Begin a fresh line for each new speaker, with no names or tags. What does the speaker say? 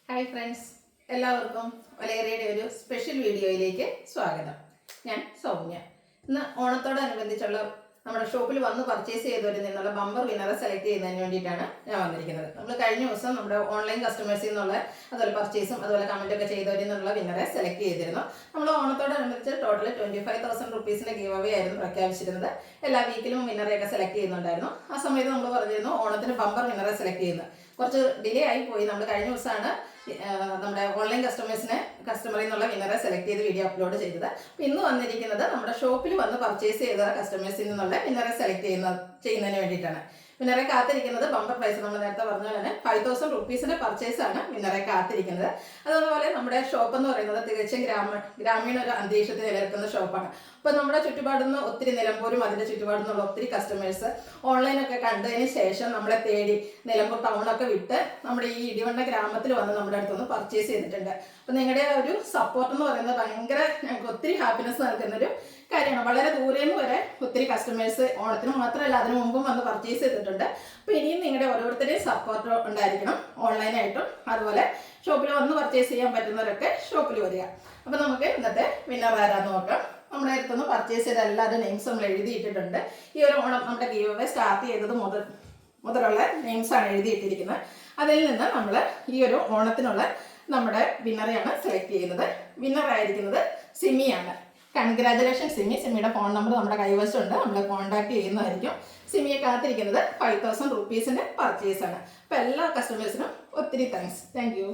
Hi friends, എല്ലാവർക്കും ഒലേറിയുടെ ഒരു special വീഡിയോയിലേക്ക് സ്വാഗതം. ഞാൻ സൗമ്യ. ഇന്ന് ഓണത്തോടനുബന്ധിച്ചുള്ള നമ്മുടെ ഷോപ്പിൽ വന്ന് പർച്ചേസ് ചെയ്തവരിൽ നിന്നുള്ള ബമ്പർ വിന്നറെ സെലക്ട് ചെയ്യുന്നതിന് വേണ്ടിയിട്ടാണ് ഞാൻ വന്നിരിക്കുന്നത്. നമ്മൾ കഴിഞ്ഞ ദിവസം നമ്മുടെ ഓൺലൈൻ കസ്റ്റമേഴ്സിൽ നിന്നുള്ള അതുപോലെ പർച്ചേസും അതുപോലെ കമൻറ്റ് ഒക്കെ ചെയ്തവരിൽ നിന്നുള്ള വിന്നറെ സെലക്ട് ചെയ്തിരുന്നു. നമ്മൾ ഓണത്തോടനുബന്ധിച്ച് ടോട്ടൽ 25,000 റുപ്പീസിൻ്റെ ഗീവ് അവേ ആയിരുന്നു പ്രഖ്യാപിച്ചിരുന്നത്. എല്ലാ വീക്കിലും വിന്നറെയൊക്കെ സെലക്ട് ചെയ്യുന്നുണ്ടായിരുന്നു. ആ സമയത്ത് നമ്മൾ പറഞ്ഞിരുന്നു ഓണത്തിന് ബമ്പർ വിന്നറെ സെലക്ട് ചെയ്യുന്നത്. കുറച്ച് ഡിലേ ആയി പോയി. നമ്മൾ കഴിഞ്ഞ ദിവസമാണ് നമ്മുടെ ഓൺലൈൻ കസ്റ്റമറിൽ നിന്നുള്ള വിന്നറെ സെലക്ട് ചെയ്ത് വീഡിയോ അപ്ലോഡ് ചെയ്തത്. അപ്പോൾ ഇന്ന് വന്നിരിക്കുന്നത് നമ്മുടെ ഷോപ്പിൽ വന്ന് പർച്ചേസ് ചെയ്ത കസ്റ്റമേഴ്സിൽ നിന്നുള്ള വിന്നറെ സെലക്ട് ചെയ്യുന്നതിന് വേണ്ടിയിട്ടാണ്. വിന്നറെ കാത്തിരിക്കുന്നത് ബമ്പർ പ്രൈസ് നമ്മൾ നേരത്തെ പറഞ്ഞ പോലെ 5,000 റുപ്പീസിൻ്റെ പർച്ചേസാണ് വിന്നറെ കാത്തിരിക്കുന്നത്. അതുപോലെ നമ്മുടെ ഷോപ്പ് എന്ന് പറയുന്നത് തികച്ചും ഗ്രാമീണ ഒരു അന്തരീക്ഷത്തിൽ നിലനിൽക്കുന്ന ഷോപ്പാണ്. അപ്പോൾ നമ്മുടെ ചുറ്റുപാടിൽ നിന്ന് ഒത്തിരി നിലമ്പൂരും അതിൻ്റെ ചുറ്റുപാടിൽ നിന്നുള്ള ഒത്തിരി കസ്റ്റമേഴ്സ് ഓൺലൈനൊക്കെ കണ്ടതിന് ശേഷം നമ്മളെ തേടി നിലമ്പൂർ ടൗണൊക്കെ വിട്ട് നമ്മുടെ ഈ ഇടിവണ്ണ ഗ്രാമത്തിൽ വന്ന് നമ്മുടെ അടുത്തൊന്ന് പർച്ചേസ് ചെയ്തിട്ടുണ്ട്. അപ്പോൾ നിങ്ങളുടെ ഒരു സപ്പോർട്ട് എന്ന് പറയുന്നത് ഭയങ്കര ഞങ്ങൾക്ക് ഒത്തിരി ഹാപ്പിനെസ് നൽകുന്നൊരു കാര്യമാണ്. വളരെ ദൂരെ നിന്ന് വരെ ഒത്തിരി കസ്റ്റമേഴ്സ് ഓണത്തിന് മാത്രമല്ല അതിനു മുമ്പും വന്ന് പർച്ചേസ് ചെയ്തിട്ടുണ്ട്. അപ്പോൾ ഇനിയും നിങ്ങളുടെ ഓരോരുത്തരുടെയും സപ്പോർട്ട് ഉണ്ടായിരിക്കണം. ഓൺലൈനായിട്ടും അതുപോലെ ഷോപ്പിൽ വന്ന് പർച്ചേസ് ചെയ്യാൻ പറ്റുന്നവരൊക്കെ ഷോപ്പിൽ വരിക. അപ്പോൾ നമുക്ക് ഇന്നത്തെ വിന്നർ ആരാന്ന് നോക്കാം. നമ്മുടെ അടുത്തുനിന്ന് പർച്ചേസ് ചെയ്ത എല്ലാവരുടെ നെയിംസ് നമ്മൾ എഴുതിയിട്ടിട്ടുണ്ട്. ഈ ഒരു ഓണം നമ്മുടെ ഗീവ് അവേ സ്റ്റാർട്ട് ചെയ്തത് മുതലുള്ള നെയിംസാണ് എഴുതിയിട്ടിരിക്കുന്നത്. അതിൽ നിന്ന് നമ്മൾ ഈ ഒരു ഓണത്തിനുള്ള നമ്മുടെ വിന്നറെയാണ് സെലക്ട് ചെയ്യുന്നത്. വിന്നർ ആയിരിക്കുന്നത് സിമിയാണ്. കൺഗ്രാജുലേഷൻ സിമി. സിമിയുടെ ഫോൺ നമ്പർ നമ്മുടെ കൈവശമുണ്ട്, നമ്മൾ കോൺടാക്ട് ചെയ്യുന്നതായിരിക്കും. സിമിയെ കാത്തിരിക്കുന്നത് 5,000 റുപ്പീസിൻ്റെ പർച്ചേസാണ്. അപ്പോൾ എല്ലാ കസ്റ്റമേഴ്സിനും ഒത്തിരി താങ്ക്സ്. Thank you.